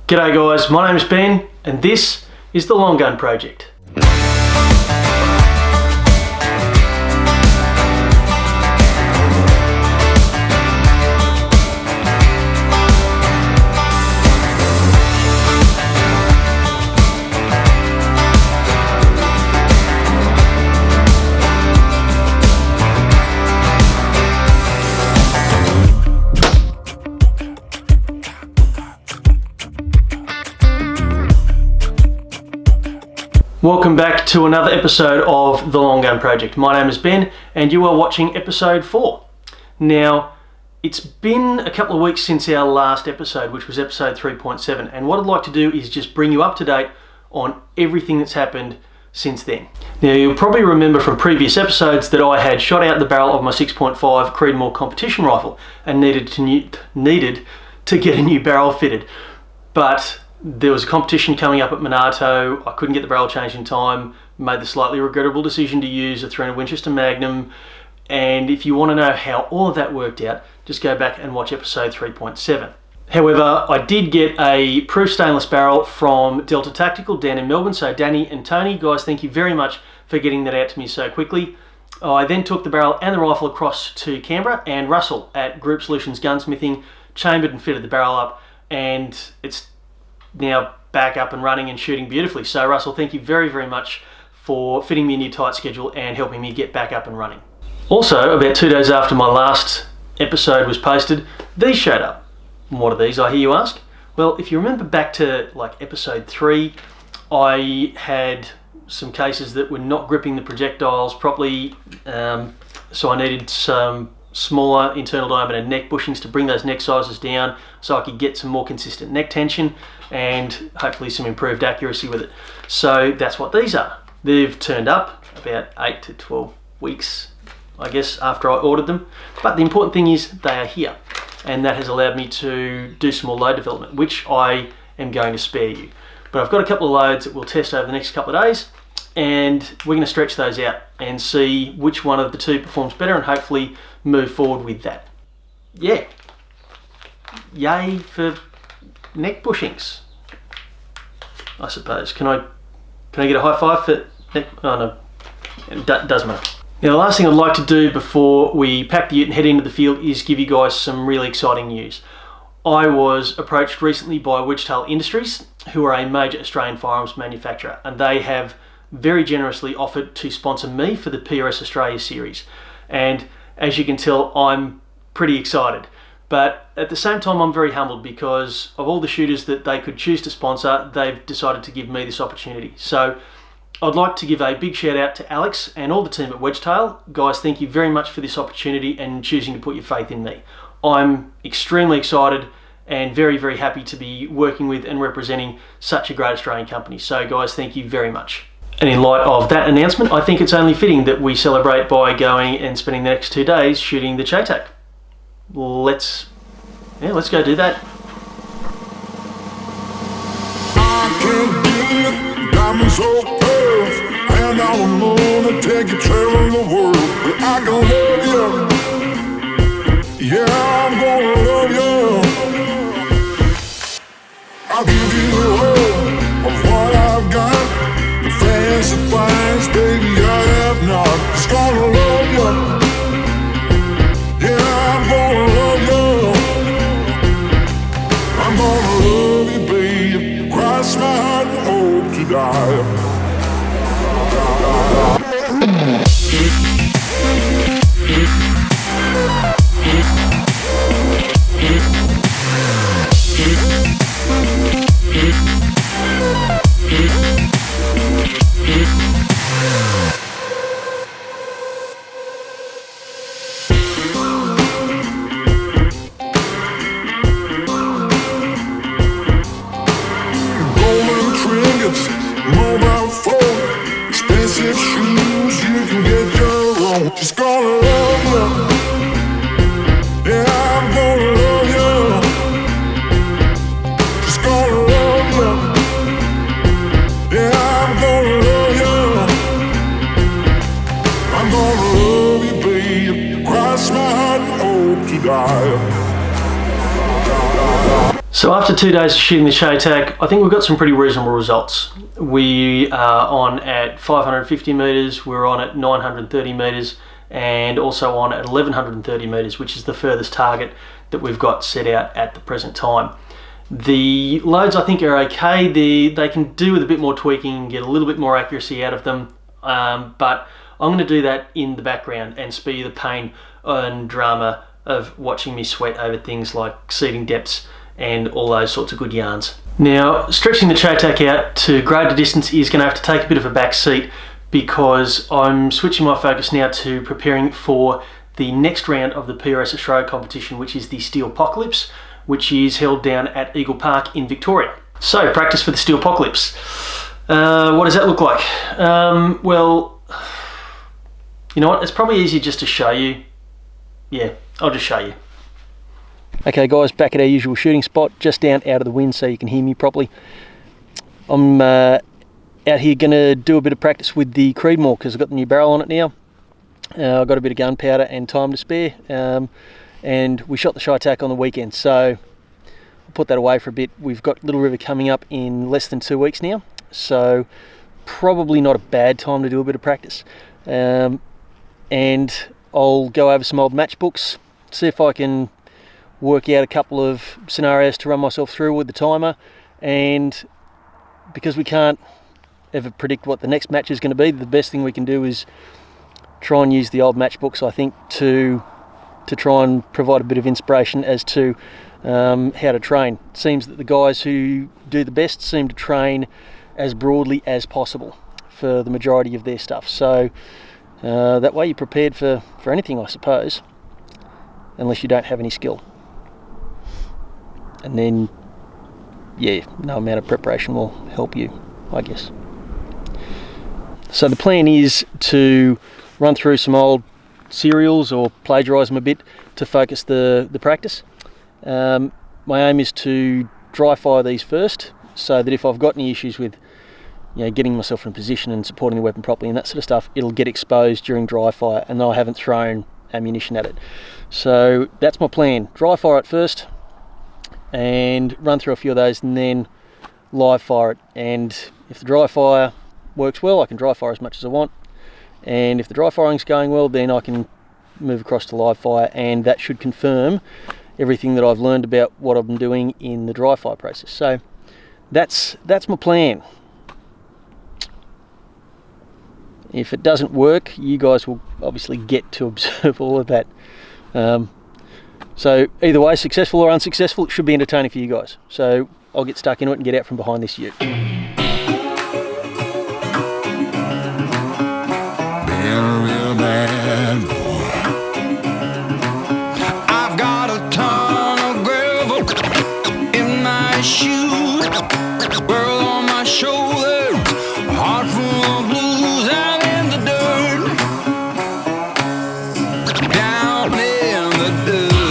G'day guys, my name is Ben and this is the Long Gun Project. Welcome back to another episode of The Long Gun Project. My name is Ben and you are watching episode 4. Now, it's been a couple of weeks since our last episode, which was episode 3.7, and what I'd like to do is just bring you up to date on everything that's happened since then. Now, you'll probably remember from previous episodes that I had shot out the barrel of my 6.5 Creedmoor competition rifle and needed to get a new barrel fitted. But there was a competition coming up at Monarto. I couldn't get the barrel changed in time, made the slightly regrettable decision to use a 300 Winchester Magnum, and if you want to know how all of that worked out, just go back and watch episode 3.7. However, I did get a proof stainless barrel from Delta Tactical down in Melbourne, so Danny and Tony, guys, thank you very much for getting that out to me so quickly. I then took the barrel and the rifle across to Canberra, and Russell at Group Solutions Gunsmithing chambered and fitted the barrel up, and it's now back up and running and shooting beautifully. So Russell, thank you very, very much for fitting me in your tight schedule and helping me get back up and running. Also, about 2 days after my last episode was posted, these showed up. And what are these, I hear you ask? Well, if you remember back to like episode 3, I had some cases that were not gripping the projectiles properly, so I needed some smaller internal diameter neck bushings to bring those neck sizes down so I could get some more consistent neck tension and hopefully some improved accuracy with it. So that's what these are. They've turned up about 8 to 12 weeks, I guess, after I ordered them. But the important thing is they are here, and that has allowed me to do some more load development, which I am going to spare you. But I've got a couple of loads that we'll test over the next couple of days, and we're going to stretch those out and see which one of the two performs better and hopefully move forward with that. Yeah. Yay for neck bushings, I suppose. Can I get a high five for neck? Oh no, it doesn't matter. Now, the last thing I'd like to do before we pack the ute and head into the field is give you guys some really exciting news. I was approached recently by Wedgetail Industries, who are a major Australian firearms manufacturer, and they have very generously offered to sponsor me for the PRS Australia series. And as you can tell, I'm pretty excited. But at the same time, I'm very humbled because of all the shooters that they could choose to sponsor, they've decided to give me this opportunity. So I'd like to give a big shout out to Alex and all the team at Wedgetail. Guys, thank you very much for this opportunity and choosing to put your faith in me. I'm extremely excited and very, very happy to be working with and representing such a great Australian company. So guys, thank you very much. And in light of that announcement, I think it's only fitting that we celebrate by going and spending the next 2 days shooting the CHATAC. Let's go do that. I can't get diamonds so fast, and I'm gonna take you traveling the world. But I can love you, yeah, I'm gonna love you. I'll give you all of what I've got, the fancy finds, baby, I have not. Just gonna love you. Yeah, I'm gonna love you. I'm gonna love you, babe. Cross my heart and hope to die. Mobile phone, expensive shoes, you can get your own. Just gonna love you. Yeah, I'm gonna love you. Just gonna love you. Yeah, I'm gonna love you. I'm gonna love you, babe. Cross my heart and hope to die. So after 2 days of shooting the Showtac, I think we've got some pretty reasonable results. We are on at 550 metres, we're on at 930 metres, and also on at 1130 metres, which is the furthest target that we've got set out at the present time. The loads I think are okay. They can do with a bit more tweaking and get a little bit more accuracy out of them, but I'm going to do that in the background and spare you the pain and drama of watching me sweat over things like seeding depths and all those sorts of good yarns. Now, stretching the Showtac out to greater distance is going to have to take a bit of a back seat because I'm switching my focus now to preparing for the next round of the PRS Australia competition, which is the Steelpocalypse, which is held down at Eagle Park in Victoria. So, practice for the Steelpocalypse. What does that look like? Well, you know what? It's probably easier just to show you. Yeah, I'll just show you. Okay guys, back at our usual shooting spot, just down out of the wind so you can hear me properly. I'm out here going to do a bit of practice with the Creedmoor because I've got the new barrel on it now. I've got a bit of gunpowder and time to spare, and we shot the Showtac on the weekend, so I'll put that away for a bit. We've got Little River coming up in less than 2 weeks now, so probably not a bad time to do a bit of practice. And I'll go over some old matchbooks, see if I can work out a couple of scenarios to run myself through with the timer, and because we can't ever predict what the next match is going to be, the best thing we can do is try and use the old matchbooks, I think, to try and provide a bit of inspiration as to how to train. It seems that the guys who do the best seem to train as broadly as possible for the majority of their stuff, so that way you're prepared for anything, I suppose, unless you don't have any skill. And then, yeah, no amount of preparation will help you, I guess. So the plan is to run through some old serials or plagiarise them a bit to focus the practice. My aim is to dry fire these first, so that if I've got any issues with getting myself in a position and supporting the weapon properly and that sort of stuff, it'll get exposed during dry fire and I haven't thrown ammunition at it. So that's my plan. Dry fire it first and run through a few of those and then live fire it. And if the dry fire works well, I can dry fire as much as I want. And if the dry firing's going well, then I can move across to live fire, and that should confirm everything that I've learned about what I've been doing in the dry fire process. So that's my plan. If it doesn't work, you guys will obviously get to observe all of that. So either way, successful or unsuccessful, it should be entertaining for you guys. So I'll get stuck into it and get out from behind this ute. Being a real bad boy. I've got a ton of gravel in my shoe, world on my shoulder, heart full of blues. I'm in the dirt, down in the dirt.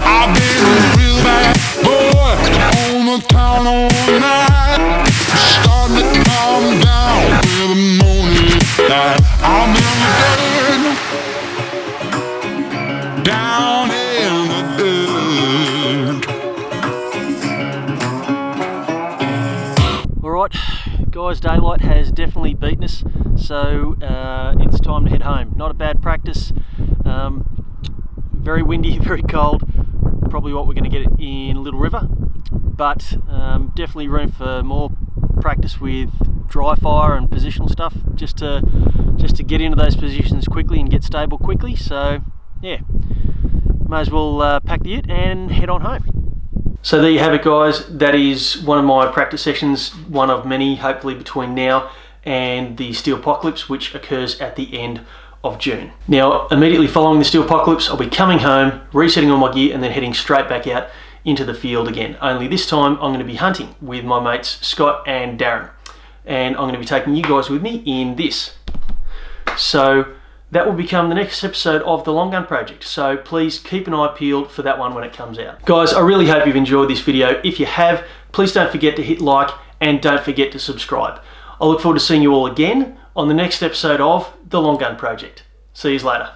I've been a real bad boy on the town all night. Starting to calm down with the morning light. I'm in the dirt, down in the dirt. Alright guys, daylight has definitely beaten us, so it's time to head home. Not a bad practice, very windy, very cold, probably what we're going to get in Little River, but definitely room for more practice with dry fire and positional stuff, just to get into those positions quickly and get stable quickly. So yeah, may as well pack the ute and head on home. So there you have it guys, that is one of my practice sessions, one of many hopefully between now and the Steelpocalypse, which occurs at the end of June. Now immediately following the Steelpocalypse, I'll be coming home, resetting all my gear and then heading straight back out into the field again. Only this time I'm going to be hunting with my mates Scott and Darren, and I'm going to be taking you guys with me in this. So that will become the next episode of the Long Gun Project. So please keep an eye peeled for that one when it comes out. Guys, I really hope you've enjoyed this video. If you have, please don't forget to hit like and don't forget to subscribe. I look forward to seeing you all again on the next episode of the Long Gun Project. See you later.